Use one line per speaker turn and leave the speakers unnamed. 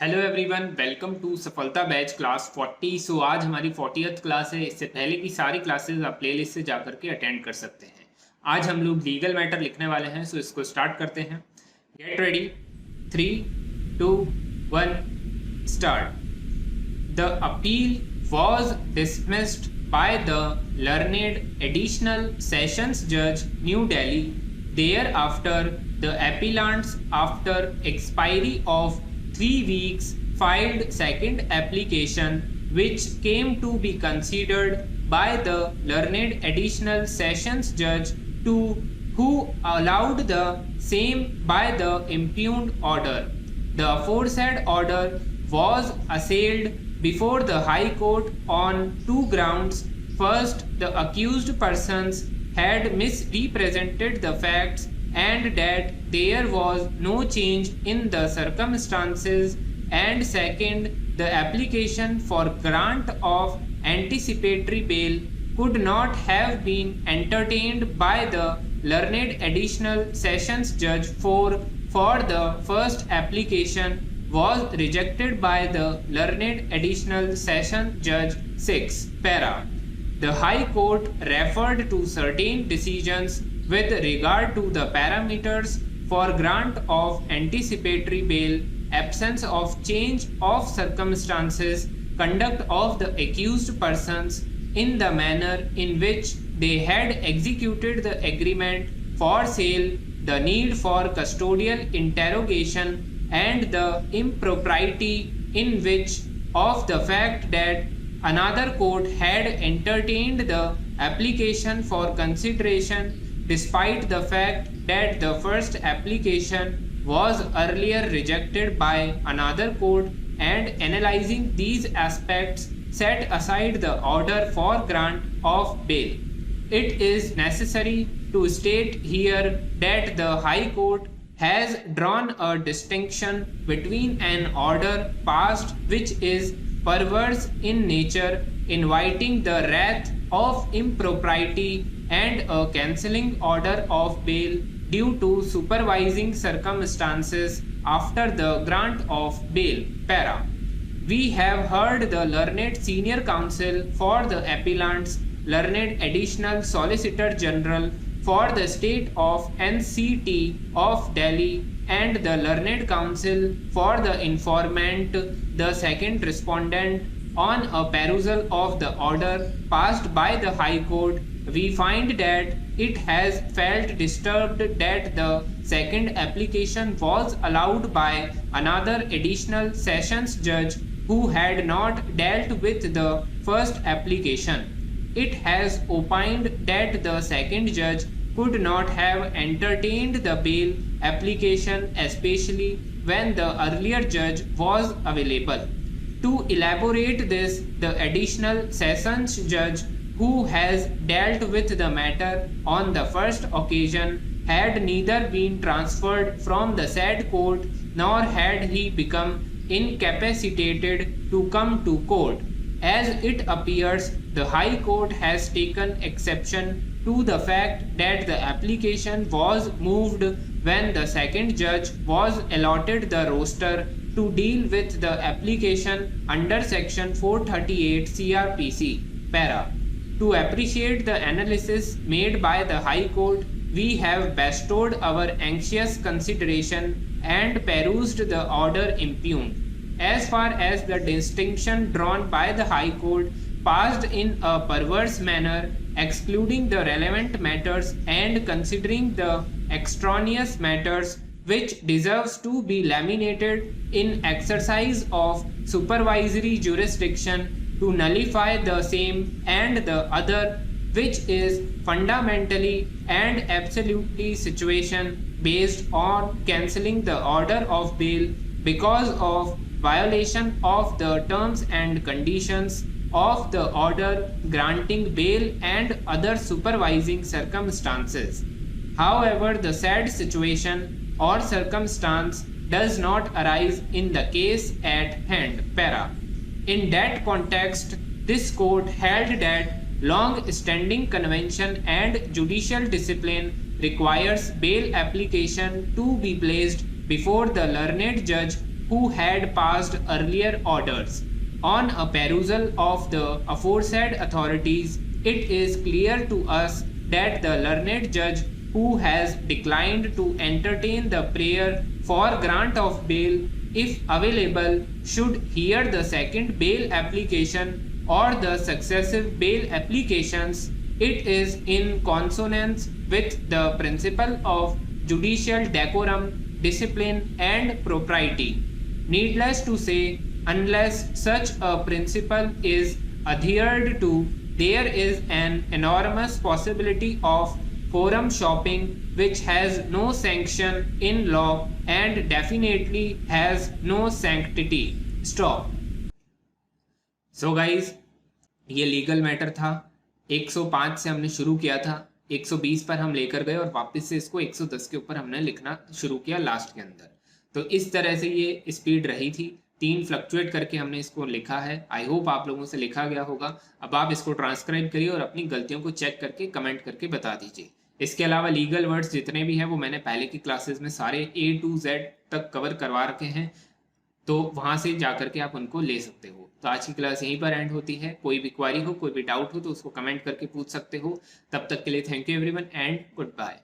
Hello everyone, welcome to सफलता batch class 40। सो आज हमारी 40th क्लास है। इससे पहले की सारी क्लासेस आप प्लेलिस्ट से जाकर के अटेंड कर सकते हैं। आज हम लोग लीगल मैटर लिखने वाले हैं, सो इसको स्टार्ट करते हैं। Get ready, 3, 2, 1, start. The appeal was dismissed by the learned Additional Sessions Judge, New Delhi. Thereafter, the appellants, after expiry of 3 weeks, filed second application, which came to be considered by the learned Additional Sessions Judge to who allowed the same by the impugned order. The aforesaid order was assailed before the High Court on two grounds. First, the accused persons had misrepresented the facts and that there was no change in the circumstances, and second, the application for grant of anticipatory bail could not have been entertained by the learned Additional Sessions Judge for the first application was rejected by the learned Additional Session Judge 6 para. The High Court referred to certain decisions with regard to the parameters for grant of anticipatory bail, absence of change of circumstances, conduct of the accused persons in the manner in which they had executed the agreement for sale, the need for custodial interrogation, and the impropriety in which of the fact that another court had entertained the application for consideration despite the fact that the first application was earlier rejected by another court, and analyzing these aspects set aside the order for grant of bail. It is necessary to state here that the High Court has drawn a distinction between an order passed which is perverse in nature, inviting the wrath of impropriety, and a cancelling order of bail due to supervising circumstances after the grant of bail. Para. We have heard the learned senior counsel for the appellants, learned additional solicitor general for the state of NCT of Delhi, and the learned counsel for the informant, the second respondent, on a perusal of the order passed by the High Court. We find that it has felt disturbed that the second application was allowed by another additional sessions judge who had not dealt with the first application. It has opined that the second judge could not have entertained the bail application, especially when the earlier judge was available. To elaborate this, the additional sessions judge who has dealt with the matter on the first occasion had neither been transferred from the said court nor had he become incapacitated to come to court. As it appears, the High Court has taken exception to the fact that the application was moved when the second judge was allotted the roster to deal with the application under section 438 CRPC. Para. To appreciate the analysis made by the High Court, we have bestowed our anxious consideration and perused the order impugned. As far as the distinction drawn by the High Court passed in a perverse manner, excluding the relevant matters and considering the extraneous matters which deserves to be laminated in exercise of supervisory jurisdiction to nullify the same and the other, which is fundamentally and absolutely situation based on cancelling the order of bail because of violation of the terms and conditions of the order granting bail and other supervising circumstances. However, the said situation or circumstance does not arise in the case at hand. Para. In that context, this court held that long-standing convention and judicial discipline requires bail application to be placed before the learned judge who had passed earlier orders. On a perusal of the aforesaid authorities, it is clear to us that the learned judge who has declined to entertain the prayer for grant of bail, if available, should hear the second bail application or the successive bail applications. It is in consonance with the principle of judicial decorum, discipline, and propriety. Needless to say, unless such a principle is adhered to, there is an enormous possibility of forum shopping, which has no sanction in law and definitely has no sanctity. Stop. So guys, ये legal matter था. 105 से हमने शुरू किया था, 120 पर हम लेकर गए और वापस से इसको 110 के ऊपर हमने लिखना शुरू किया लास्ट के अंदर. तो इस तरह से ये स्पीड रही थी. 3 फ्लक्चुएट करके हमने इसको लिखा है. आई होप आप लोगों से लिखा गया होगा. अब आप इसको ट्रांसक्राइब करिए और अपनी गलतियों को चेक करके कमेंट करके बता दीजिए. इसके अलावा लीगल वर्ड्स जितने भी हैं वो मैंने पहले की क्लासेस में सारे A to Z तक कवर करवा रखे हैं, तो वहाँ से जा करके आप उनको ले सकते हो. तो आज की क्लास यहीं पर एंड होती है. कोई भी क्वारी हो, कोई भी डाउट हो तो उसको कमेंट करके पूछ सकते हो. तब तक के लिए thank you everyone and good bye.